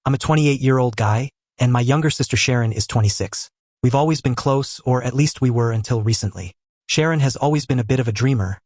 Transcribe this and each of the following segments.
I'm a 28-year-old guy, and my younger sister Sharon is 26. We've always been close, or at least we were until recently. Sharon has always been a bit of a dreamer,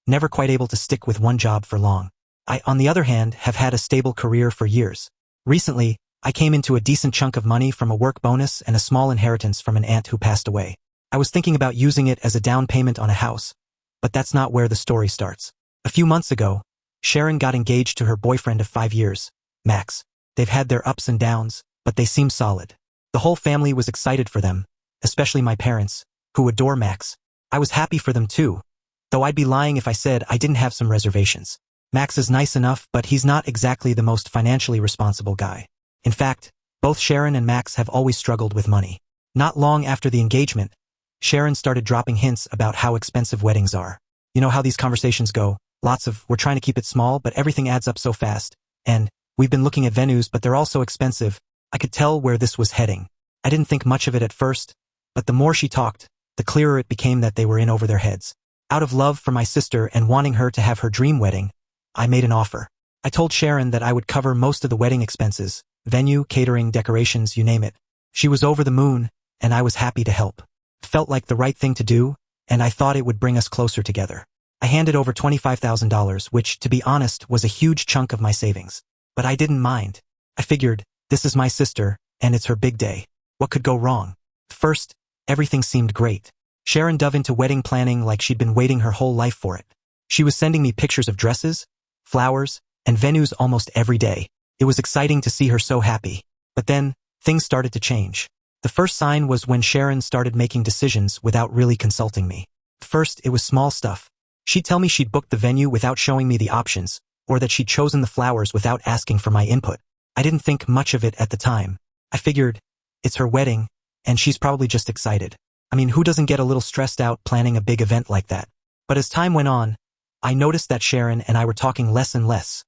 never quite able to stick with one job for long. I, on the other hand, have had a stable career for years. Recently, I came into a decent chunk of money from a work bonus and a small inheritance from an aunt who passed away. I was thinking about using it as a down payment on a house, but that's not where the story starts. A few months ago, Sharon got engaged to her boyfriend of 5 years, Max. They've had their ups and downs, but they seem solid. The whole family was excited for them, especially my parents, who adore Max. I was happy for them too, though I'd be lying if I said I didn't have some reservations. Max is nice enough, but he's not exactly the most financially responsible guy. In fact, both Sharon and Max have always struggled with money. Not long after the engagement, Sharon started dropping hints about how expensive weddings are. You know how these conversations go, lots of, we're trying to keep it small, but everything adds up so fast, and we've been looking at venues, but they're all so expensive. I could tell where this was heading. I didn't think much of it at first, but the more she talked, the clearer it became that they were in over their heads. Out of love for my sister and wanting her to have her dream wedding, I made an offer. I told Sharon that I would cover most of the wedding expenses, venue, catering, decorations, you name it. She was over the moon, and I was happy to help. It felt like the right thing to do, and I thought it would bring us closer together. I handed over $25,000, which, to be honest, was a huge chunk of my savings. But I didn't mind. I figured, this is my sister, and it's her big day. What could go wrong? First, everything seemed great. Sharon dove into wedding planning like she'd been waiting her whole life for it. She was sending me pictures of dresses, flowers, and venues almost every day. It was exciting to see her so happy. But then, things started to change. The first sign was when Sharon started making decisions without really consulting me. First, it was small stuff. She'd tell me she'd booked the venue without showing me the options, or that she'd chosen the flowers without asking for my input. I didn't think much of it at the time. I figured, it's her wedding, and she's probably just excited. I mean, who doesn't get a little stressed out planning a big event like that? But as time went on, I noticed that Sharon and I were talking less and less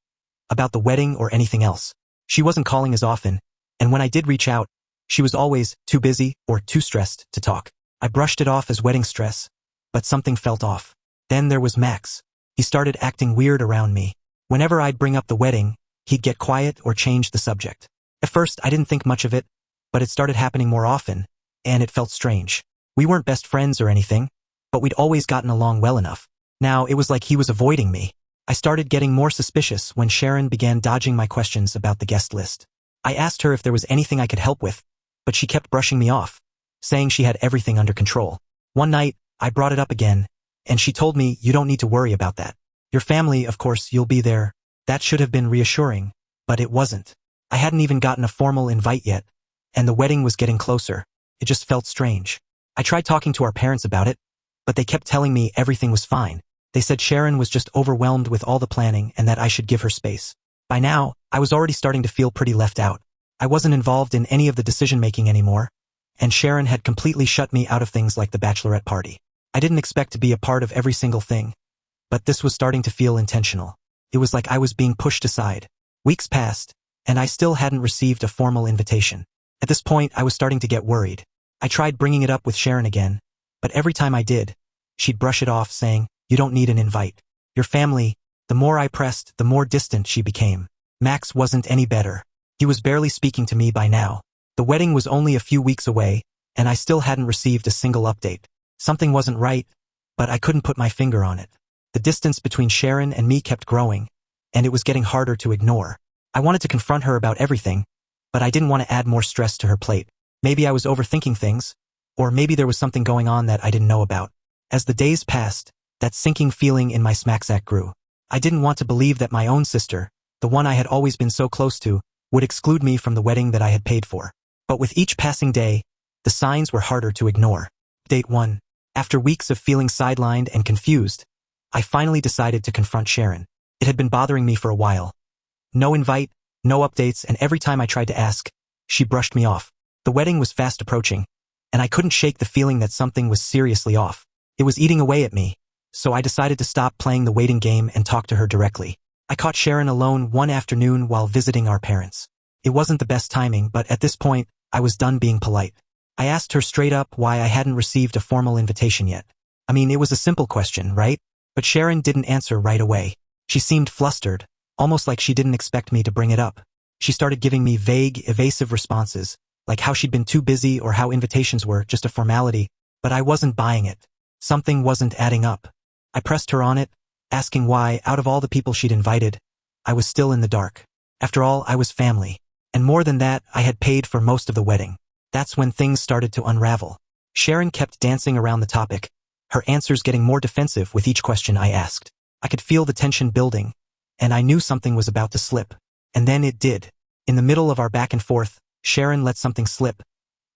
about the wedding or anything else. She wasn't calling as often, and when I did reach out, she was always too busy or too stressed to talk. I brushed it off as wedding stress, but something felt off. Then there was Max. He started acting weird around me. Whenever I'd bring up the wedding, he'd get quiet or change the subject. At first, I didn't think much of it, but it started happening more often, and it felt strange. We weren't best friends or anything, but we'd always gotten along well enough. Now, it was like he was avoiding me. I started getting more suspicious when Sharon began dodging my questions about the guest list. I asked her if there was anything I could help with, but she kept brushing me off, saying she had everything under control. One night, I brought it up again, and she told me, you don't need to worry about that. Your family, of course, you'll be there. That should have been reassuring, but it wasn't. I hadn't even gotten a formal invite yet, and the wedding was getting closer. It just felt strange. I tried talking to our parents about it, but they kept telling me everything was fine. They said Sharon was just overwhelmed with all the planning and that I should give her space. By now, I was already starting to feel pretty left out. I wasn't involved in any of the decision-making anymore, and Sharon had completely shut me out of things like the bachelorette party. I didn't expect to be a part of every single thing, but this was starting to feel intentional. It was like I was being pushed aside. Weeks passed, and I still hadn't received a formal invitation. At this point, I was starting to get worried. I tried bringing it up with Sharon again, but every time I did, she'd brush it off saying, you don't need an invite. Your family. The more I pressed, the more distant she became. Max wasn't any better. He was barely speaking to me by now. The wedding was only a few weeks away, and I still hadn't received a single update. Something wasn't right, but I couldn't put my finger on it. The distance between Sharon and me kept growing, and it was getting harder to ignore. I wanted to confront her about everything, but I didn't want to add more stress to her plate. Maybe I was overthinking things, or maybe there was something going on that I didn't know about. As the days passed, that sinking feeling in my smacksack grew. I didn't want to believe that my own sister, the one I had always been so close to, would exclude me from the wedding that I had paid for. But with each passing day, the signs were harder to ignore. Date 1. After weeks of feeling sidelined and confused, I finally decided to confront Sharon. It had been bothering me for a while. No invite, no updates, and every time I tried to ask, she brushed me off. The wedding was fast approaching, and I couldn't shake the feeling that something was seriously off. It was eating away at me, so I decided to stop playing the waiting game and talk to her directly. I caught Sharon alone one afternoon while visiting our parents. It wasn't the best timing, but at this point, I was done being polite. I asked her straight up why I hadn't received a formal invitation yet. I mean, it was a simple question, right? But Sharon didn't answer right away. She seemed flustered, almost like she didn't expect me to bring it up. She started giving me vague, evasive responses, like how she'd been too busy or how invitations were just a formality, but I wasn't buying it. Something wasn't adding up. I pressed her on it, asking why, out of all the people she'd invited, I was still in the dark. After all, I was family. And more than that, I had paid for most of the wedding. That's when things started to unravel. Sharon kept dancing around the topic, her answers getting more defensive with each question I asked. I could feel the tension building, and I knew something was about to slip. And then it did. In the middle of our back and forth, Sharon let something slip,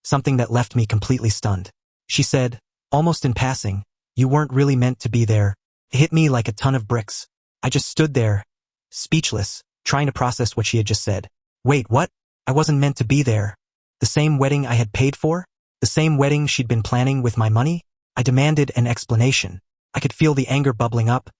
something that left me completely stunned. She said, almost in passing, "You weren't really meant to be there." It hit me like a ton of bricks. I just stood there, speechless, trying to process what she had just said. Wait, what? I wasn't meant to be there. The same wedding I had paid for? The same wedding she'd been planning with my money? I demanded an explanation. I could feel the anger bubbling up,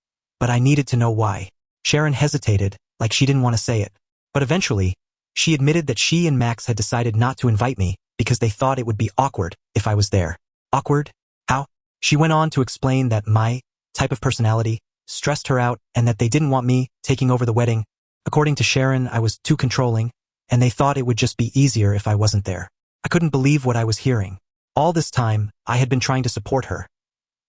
but I needed to know why. Sharon hesitated, like she didn't want to say it. But eventually, she admitted that she and Max had decided not to invite me because they thought it would be awkward if I was there. Awkward? How? She went on to explain that my type of personality stressed her out and that they didn't want me taking over the wedding. According to Sharon, I was too controlling, and they thought it would just be easier if I wasn't there. I couldn't believe what I was hearing. All this time, I had been trying to support her,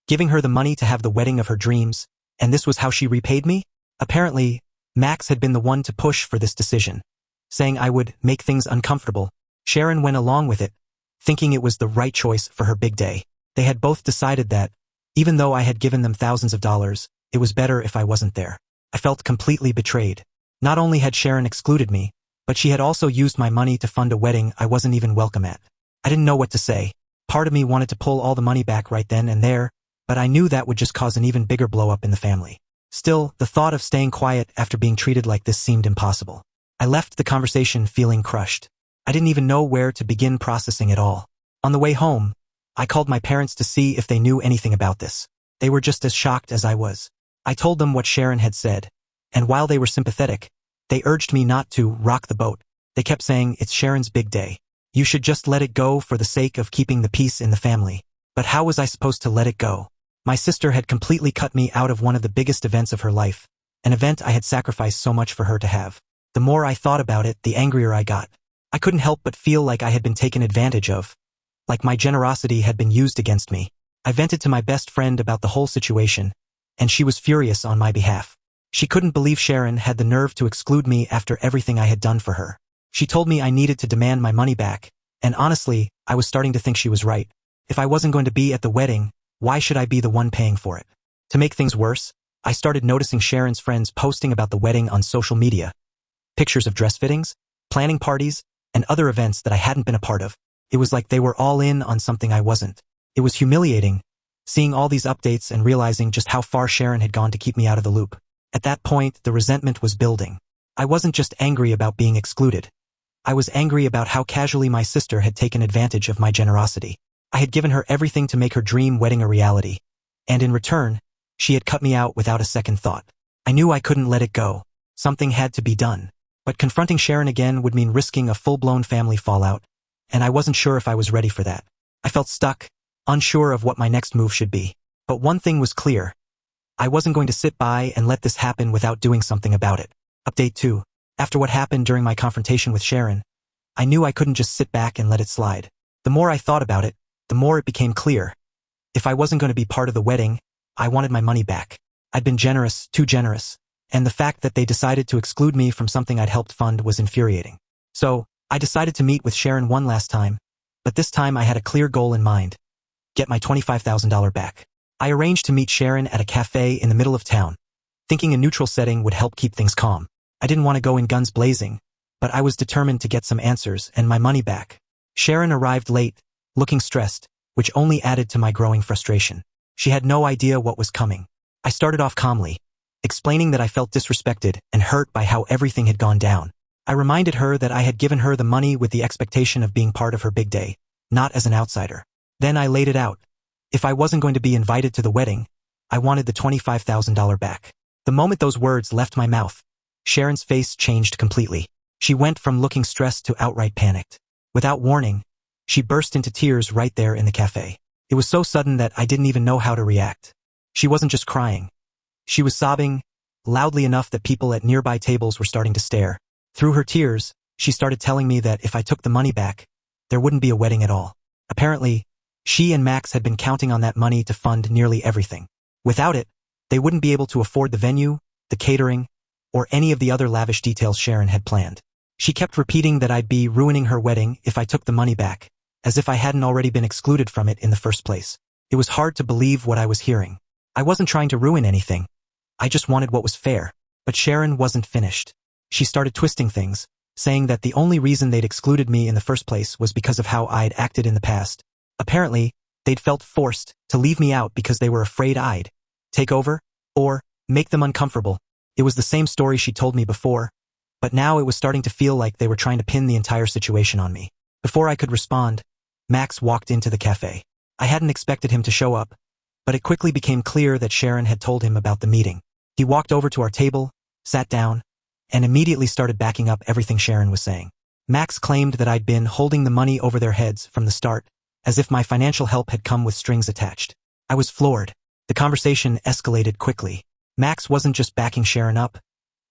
giving her the money to have the wedding of her dreams, and this was how she repaid me? Apparently, Max had been the one to push for this decision, saying I would make things uncomfortable. Sharon went along with it, thinking it was the right choice for her big day. They had both decided that, even though I had given them thousands of dollars, it was better if I wasn't there. I felt completely betrayed. Not only had Sharon excluded me, but she had also used my money to fund a wedding I wasn't even welcome at. I didn't know what to say. Part of me wanted to pull all the money back right then and there, but I knew that would just cause an even bigger blow-up in the family. Still, the thought of staying quiet after being treated like this seemed impossible. I left the conversation feeling crushed. I didn't even know where to begin processing it all. On the way home, I called my parents to see if they knew anything about this. They were just as shocked as I was. I told them what Sharon had said, and while they were sympathetic, they urged me not to rock the boat. They kept saying, it's Sharon's big day. You should just let it go for the sake of keeping the peace in the family. But how was I supposed to let it go? My sister had completely cut me out of one of the biggest events of her life, an event I had sacrificed so much for her to have. The more I thought about it, the angrier I got. I couldn't help but feel like I had been taken advantage of, like my generosity had been used against me. I vented to my best friend about the whole situation, and she was furious on my behalf. She couldn't believe Sharon had the nerve to exclude me after everything I had done for her. She told me I needed to demand my money back, and honestly, I was starting to think she was right. If I wasn't going to be at the wedding, why should I be the one paying for it? To make things worse, I started noticing Sharon's friends posting about the wedding on social media. Pictures of dress fittings, planning parties, and other events that I hadn't been a part of. It was like they were all in on something I wasn't. It was humiliating, seeing all these updates and realizing just how far Sharon had gone to keep me out of the loop. At that point, the resentment was building. I wasn't just angry about being excluded. I was angry about how casually my sister had taken advantage of my generosity. I had given her everything to make her dream wedding a reality, and in return, she had cut me out without a second thought. I knew I couldn't let it go. Something had to be done. But confronting Sharon again would mean risking a full-blown family fallout, and I wasn't sure if I was ready for that. I felt stuck, unsure of what my next move should be. But one thing was clear. I wasn't going to sit by and let this happen without doing something about it. Update 2. After what happened during my confrontation with Sharon, I knew I couldn't just sit back and let it slide. The more I thought about it, the more it became clear. If I wasn't going to be part of the wedding, I wanted my money back. I'd been generous, too generous, and the fact that they decided to exclude me from something I'd helped fund was infuriating. So, I decided to meet with Sharon one last time, but this time I had a clear goal in mind. Get my $25,000 back. I arranged to meet Sharon at a cafe in the middle of town, thinking a neutral setting would help keep things calm. I didn't want to go in guns blazing, but I was determined to get some answers and my money back. Sharon arrived late, looking stressed, which only added to my growing frustration. She had no idea what was coming. I started off calmly, explaining that I felt disrespected and hurt by how everything had gone down. I reminded her that I had given her the money with the expectation of being part of her big day, not as an outsider. Then I laid it out. If I wasn't going to be invited to the wedding, I wanted the $25,000 back. The moment those words left my mouth, Sharon's face changed completely. She went from looking stressed to outright panicked. Without warning, she burst into tears right there in the cafe. It was so sudden that I didn't even know how to react. She wasn't just crying. She was sobbing, loudly enough that people at nearby tables were starting to stare. Through her tears, she started telling me that if I took the money back, there wouldn't be a wedding at all. Apparently, she and Max had been counting on that money to fund nearly everything. Without it, they wouldn't be able to afford the venue, the catering, or any of the other lavish details Sharon had planned. She kept repeating that I'd be ruining her wedding if I took the money back, as if I hadn't already been excluded from it in the first place. It was hard to believe what I was hearing. I wasn't trying to ruin anything. I just wanted what was fair. But Sharon wasn't finished. She started twisting things, saying that the only reason they'd excluded me in the first place was because of how I'd acted in the past. Apparently, they'd felt forced to leave me out because they were afraid I'd take over or make them uncomfortable. It was the same story she told me before, but now it was starting to feel like they were trying to pin the entire situation on me. Before I could respond, Max walked into the cafe. I hadn't expected him to show up, but it quickly became clear that Sharon had told him about the meeting. He walked over to our table, sat down, and immediately started backing up everything Sharon was saying. Max claimed that I'd been holding the money over their heads from the start, as if my financial help had come with strings attached. I was floored. The conversation escalated quickly. Max wasn't just backing Sharon up.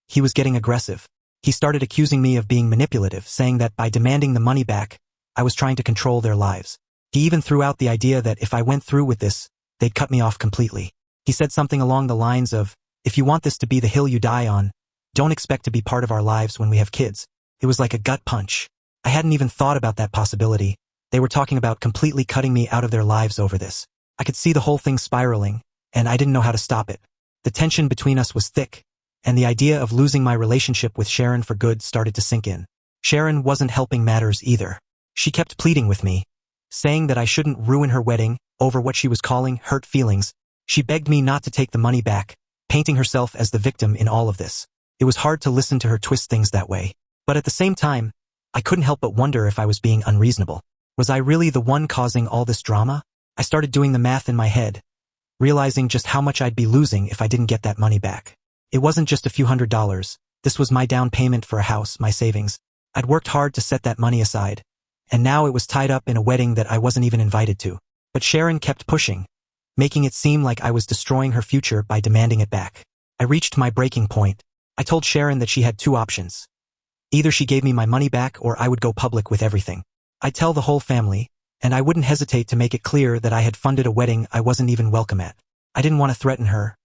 He was getting aggressive. He started accusing me of being manipulative, saying that by demanding the money back, I was trying to control their lives. He even threw out the idea that if I went through with this, they'd cut me off completely. He said something along the lines of, "If you want this to be the hill you die on, don't expect to be part of our lives when we have kids." It was like a gut punch. I hadn't even thought about that possibility. They were talking about completely cutting me out of their lives over this. I could see the whole thing spiraling, and I didn't know how to stop it. The tension between us was thick, and the idea of losing my relationship with Sharon for good started to sink in. Sharon wasn't helping matters either. She kept pleading with me, saying that I shouldn't ruin her wedding over what she was calling hurt feelings. She begged me not to take the money back, painting herself as the victim in all of this. It was hard to listen to her twist things that way. But at the same time, I couldn't help but wonder if I was being unreasonable. Was I really the one causing all this drama? I started doing the math in my head, realizing just how much I'd be losing if I didn't get that money back. It wasn't just a few $100s. This was my down payment for a house, my savings. I'd worked hard to set that money aside, and now it was tied up in a wedding that I wasn't even invited to. But Sharon kept pushing, making it seem like I was destroying her future by demanding it back. I reached my breaking point. I told Sharon that she had two options. Either she gave me my money back or I would go public with everything. I'd tell the whole family, and I wouldn't hesitate to make it clear that I had funded a wedding I wasn't even welcome at. I didn't want to threaten her,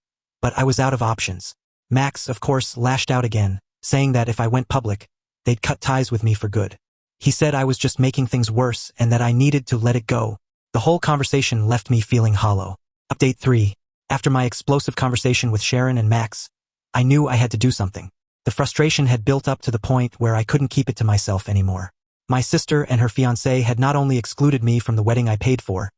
but I was out of options. Max, of course, lashed out again, saying that if I went public, they'd cut ties with me for good. He said I was just making things worse and that I needed to let it go. The whole conversation left me feeling hollow. Update 3. After my explosive conversation with Sharon and Max, I knew I had to do something. The frustration had built up to the point where I couldn't keep it to myself anymore. My sister and her fiancé had not only excluded me from the wedding I paid for,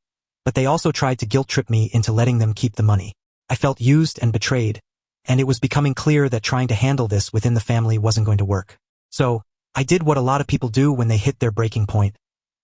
but they also tried to guilt-trip me into letting them keep the money. I felt used and betrayed, and it was becoming clear that trying to handle this within the family wasn't going to work. So, I did what a lot of people do when they hit their breaking point.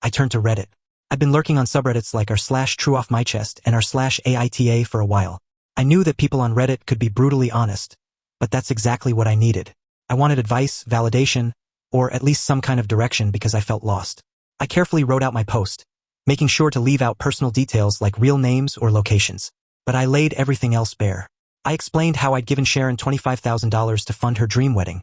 I turned to Reddit. I'd been lurking on subreddits like r/TrueOffMyChest and r/AITA for a while. I knew that people on Reddit could be brutally honest, but that's exactly what I needed. I wanted advice, validation, or at least some kind of direction because I felt lost. I carefully wrote out my post, making sure to leave out personal details like real names or locations. But I laid everything else bare. I explained how I'd given Sharon $25,000 to fund her dream wedding,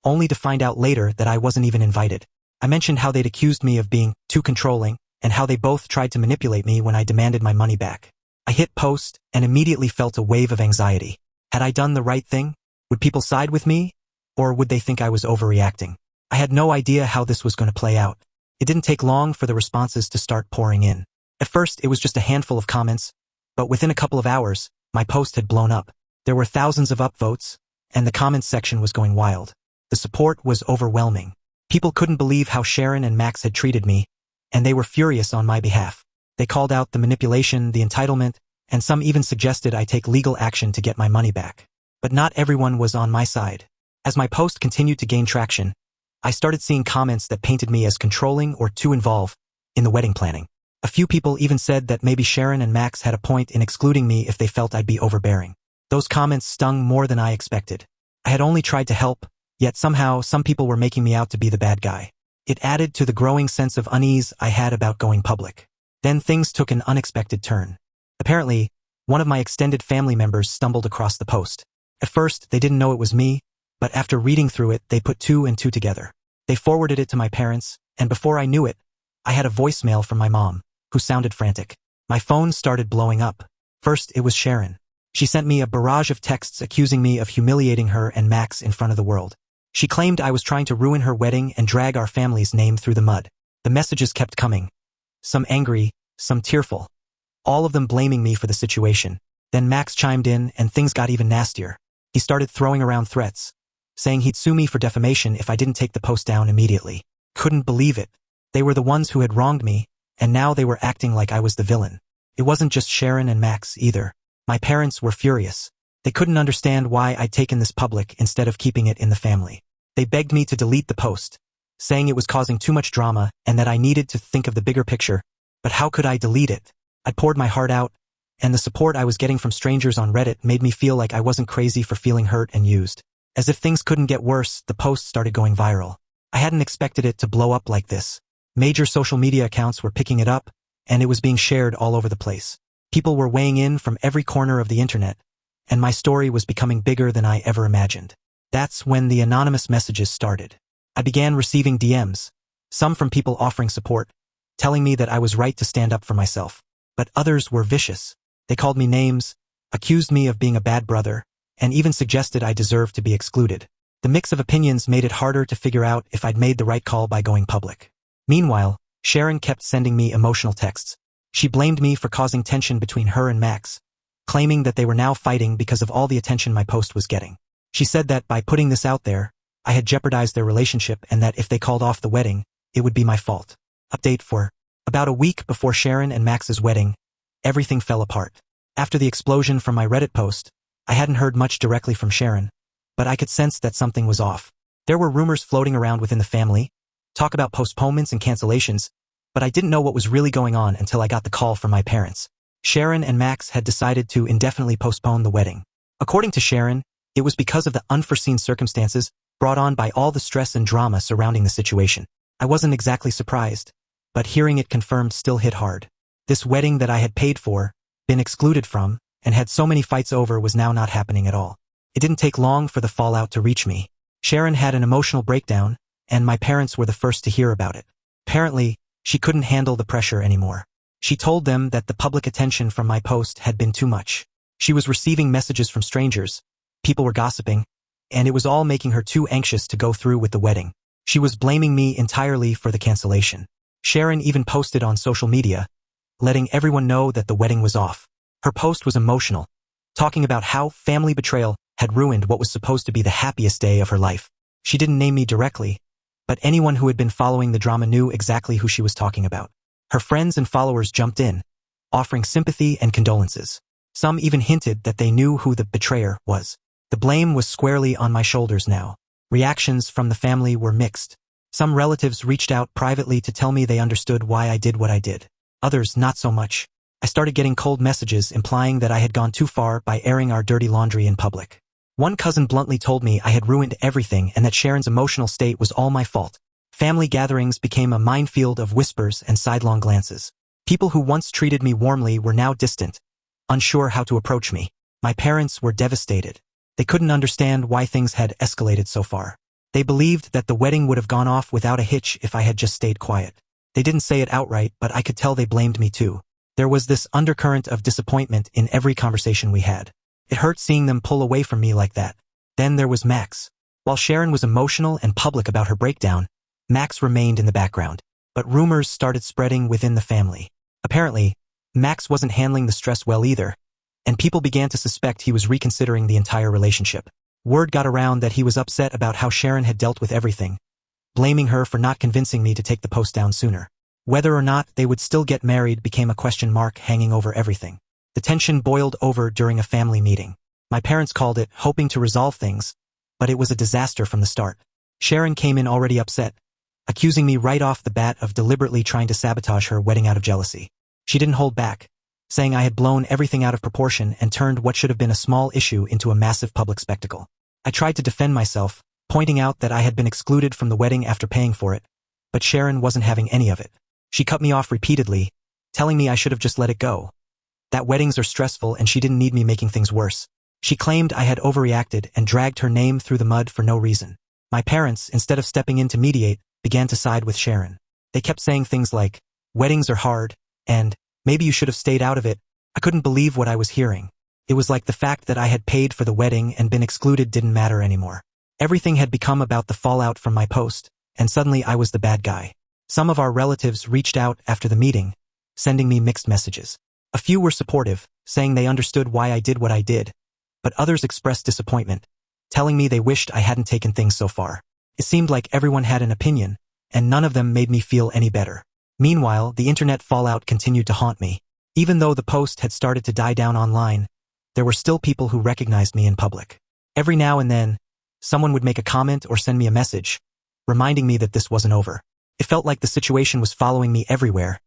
only to find out later that I wasn't even invited. I mentioned how they'd accused me of being too controlling, and how they both tried to manipulate me when I demanded my money back. I hit post and immediately felt a wave of anxiety. Had I done the right thing? Would people side with me? Or would they think I was overreacting? I had no idea how this was going to play out. It didn't take long for the responses to start pouring in. At first, it was just a handful of comments, but within a couple of hours, my post had blown up. There were thousands of upvotes, and the comments section was going wild. The support was overwhelming. People couldn't believe how Sharon and Max had treated me, and they were furious on my behalf. They called out the manipulation, the entitlement, and some even suggested I take legal action to get my money back. But not everyone was on my side. As my post continued to gain traction, I started seeing comments that painted me as controlling or too involved in the wedding planning. A few people even said that maybe Sharon and Max had a point in excluding me if they felt I'd be overbearing. Those comments stung more than I expected. I had only tried to help, yet somehow some people were making me out to be the bad guy. It added to the growing sense of unease I had about going public. Then things took an unexpected turn. Apparently, one of my extended family members stumbled across the post. At first, they didn't know it was me, but after reading through it, they put two and two together. They forwarded it to my parents, and before I knew it, I had a voicemail from my mom, who sounded frantic. My phone started blowing up. First, it was Sharon. She sent me a barrage of texts accusing me of humiliating her and Max in front of the world. She claimed I was trying to ruin her wedding and drag our family's name through the mud. The messages kept coming. Some angry, some tearful. All of them blaming me for the situation. Then Max chimed in and things got even nastier. He started throwing around threats, saying he'd sue me for defamation if I didn't take the post down immediately. Couldn't believe it. They were the ones who had wronged me, and now they were acting like I was the villain. It wasn't just Sharon and Max either. My parents were furious. They couldn't understand why I'd taken this public instead of keeping it in the family. They begged me to delete the post, saying it was causing too much drama and that I needed to think of the bigger picture. But how could I delete it? I poured my heart out, and the support I was getting from strangers on Reddit made me feel like I wasn't crazy for feeling hurt and used. As if things couldn't get worse, the post started going viral. I hadn't expected it to blow up like this. Major social media accounts were picking it up, and it was being shared all over the place. People were weighing in from every corner of the internet, and my story was becoming bigger than I ever imagined. That's when the anonymous messages started. I began receiving DMs, some from people offering support, telling me that I was right to stand up for myself. But others were vicious. They called me names, accused me of being a bad brother, and even suggested I deserved to be excluded. The mix of opinions made it harder to figure out if I'd made the right call by going public. Meanwhile, Sharon kept sending me emotional texts. She blamed me for causing tension between her and Max, claiming that they were now fighting because of all the attention my post was getting. She said that by putting this out there, I had jeopardized their relationship and that if they called off the wedding, it would be my fault. Update for about a week before Sharon and Max's wedding, everything fell apart. After the explosion from my Reddit post, I hadn't heard much directly from Sharon, but I could sense that something was off. There were rumors floating around within the family, talk about postponements and cancellations, but I didn't know what was really going on until I got the call from my parents. Sharon and Max had decided to indefinitely postpone the wedding. According to Sharon, it was because of the unforeseen circumstances brought on by all the stress and drama surrounding the situation. I wasn't exactly surprised, but hearing it confirmed still hit hard. This wedding that I had paid for, been excluded from, and had so many fights over was now not happening at all. It didn't take long for the fallout to reach me. Sharon had an emotional breakdown, and my parents were the first to hear about it. Apparently, she couldn't handle the pressure anymore. She told them that the public attention from my post had been too much. She was receiving messages from strangers, people were gossiping, and it was all making her too anxious to go through with the wedding. She was blaming me entirely for the cancellation. Sharon even posted on social media, letting everyone know that the wedding was off. Her post was emotional, talking about how family betrayal had ruined what was supposed to be the happiest day of her life. She didn't name me directly, but anyone who had been following the drama knew exactly who she was talking about. Her friends and followers jumped in, offering sympathy and condolences. Some even hinted that they knew who the betrayer was. The blame was squarely on my shoulders now. Reactions from the family were mixed. Some relatives reached out privately to tell me they understood why I did what I did. Others, not so much. I started getting cold messages implying that I had gone too far by airing our dirty laundry in public. One cousin bluntly told me I had ruined everything and that Sharon's emotional state was all my fault. Family gatherings became a minefield of whispers and sidelong glances. People who once treated me warmly were now distant, unsure how to approach me. My parents were devastated. They couldn't understand why things had escalated so far. They believed that the wedding would have gone off without a hitch if I had just stayed quiet. They didn't say it outright, but I could tell they blamed me too. There was this undercurrent of disappointment in every conversation we had. It hurt seeing them pull away from me like that. Then there was Max. While Sharon was emotional and public about her breakdown, Max remained in the background. But rumors started spreading within the family. Apparently, Max wasn't handling the stress well either, and people began to suspect he was reconsidering the entire relationship. Word got around that he was upset about how Sharon had dealt with everything, blaming her for not convincing me to take the post down sooner. Whether or not they would still get married became a question mark hanging over everything. The tension boiled over during a family meeting. My parents called it, hoping to resolve things, but it was a disaster from the start. Sharon came in already upset, accusing me right off the bat of deliberately trying to sabotage her wedding out of jealousy. She didn't hold back, saying I had blown everything out of proportion and turned what should have been a small issue into a massive public spectacle. I tried to defend myself, pointing out that I had been excluded from the wedding after paying for it, but Sharon wasn't having any of it. She cut me off repeatedly, telling me I should have just let it go. That weddings are stressful and she didn't need me making things worse. She claimed I had overreacted and dragged her name through the mud for no reason. My parents, instead of stepping in to mediate, began to side with Sharon. They kept saying things like, "Weddings are hard," and "Maybe you should have stayed out of it." I couldn't believe what I was hearing. It was like the fact that I had paid for the wedding and been excluded didn't matter anymore. Everything had become about the fallout from my post, and suddenly I was the bad guy. Some of our relatives reached out after the meeting, sending me mixed messages. A few were supportive, saying they understood why I did what I did, but others expressed disappointment, telling me they wished I hadn't taken things so far. It seemed like everyone had an opinion, and none of them made me feel any better. Meanwhile, the internet fallout continued to haunt me. Even though the post had started to die down online, there were still people who recognized me in public. Every now and then, someone would make a comment or send me a message, reminding me that this wasn't over. It felt like the situation was following me everywhere,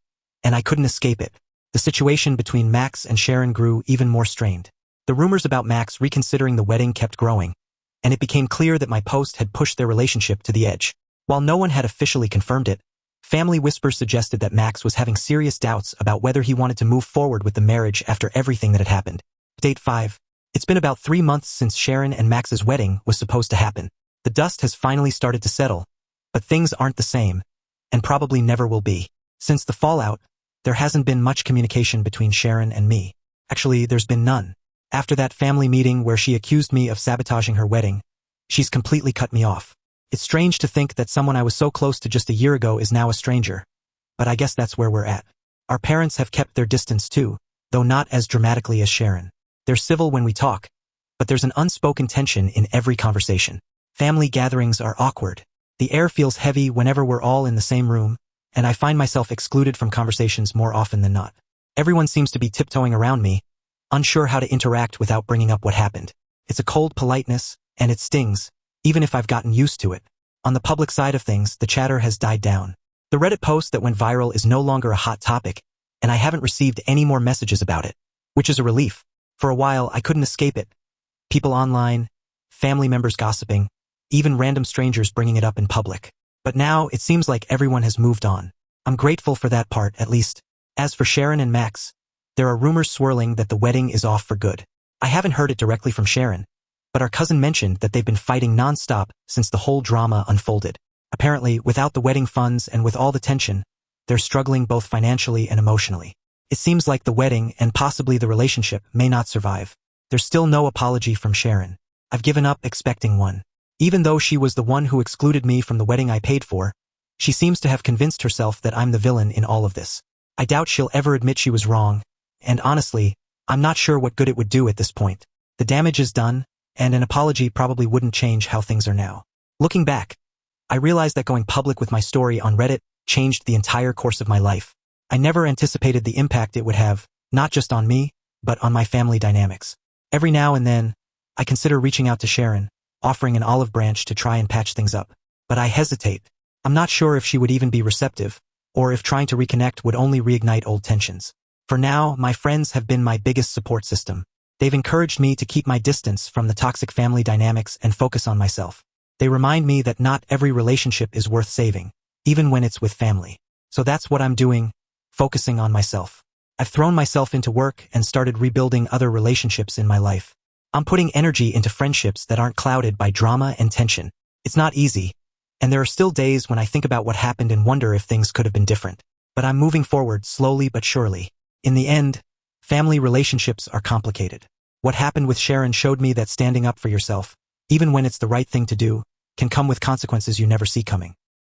and I couldn't escape it. The situation between Max and Sharon grew even more strained. The rumors about Max reconsidering the wedding kept growing, and it became clear that my post had pushed their relationship to the edge. While no one had officially confirmed it, family whispers suggested that Max was having serious doubts about whether he wanted to move forward with the marriage after everything that had happened. Date 5. It's been about 3 months since Sharon and Max's wedding was supposed to happen. The dust has finally started to settle, but things aren't the same, and probably never will be. Since the fallout, there hasn't been much communication between Sharon and me. Actually, there's been none. After that family meeting where she accused me of sabotaging her wedding, she's completely cut me off. It's strange to think that someone I was so close to just a year ago is now a stranger, but I guess that's where we're at. Our parents have kept their distance too, though not as dramatically as Sharon. They're civil when we talk, but there's an unspoken tension in every conversation. Family gatherings are awkward. The air feels heavy whenever we're all in the same room, and I find myself excluded from conversations more often than not. Everyone seems to be tiptoeing around me, unsure how to interact without bringing up what happened. It's a cold politeness, and it stings, even if I've gotten used to it. On the public side of things, the chatter has died down. The Reddit post that went viral is no longer a hot topic, and I haven't received any more messages about it, which is a relief. For a while, I couldn't escape it. People online, family members gossiping, even random strangers bringing it up in public. But now, it seems like everyone has moved on. I'm grateful for that part, at least. As for Sharon and Max, there are rumors swirling that the wedding is off for good. I haven't heard it directly from Sharon, but our cousin mentioned that they've been fighting non-stop since the whole drama unfolded. Apparently, without the wedding funds and with all the tension, they're struggling both financially and emotionally. It seems like the wedding and possibly the relationship may not survive. There's still no apology from Sharon. I've given up expecting one. Even though she was the one who excluded me from the wedding I paid for, she seems to have convinced herself that I'm the villain in all of this. I doubt she'll ever admit she was wrong, and honestly, I'm not sure what good it would do at this point. The damage is done, and an apology probably wouldn't change how things are now. Looking back, I realized that going public with my story on Reddit changed the entire course of my life. I never anticipated the impact it would have, not just on me, but on my family dynamics. Every now and then, I consider reaching out to Sharon, offering an olive branch to try and patch things up. But I hesitate. I'm not sure if she would even be receptive, or if trying to reconnect would only reignite old tensions. For now, my friends have been my biggest support system. They've encouraged me to keep my distance from the toxic family dynamics and focus on myself. They remind me that not every relationship is worth saving, even when it's with family. So that's what I'm doing, focusing on myself. I've thrown myself into work and started rebuilding other relationships in my life. I'm putting energy into friendships that aren't clouded by drama and tension. It's not easy, and there are still days when I think about what happened and wonder if things could have been different. But I'm moving forward slowly but surely. In the end, family relationships are complicated. What happened with Sharon showed me that standing up for yourself, even when it's the right thing to do, can come with consequences you never see coming.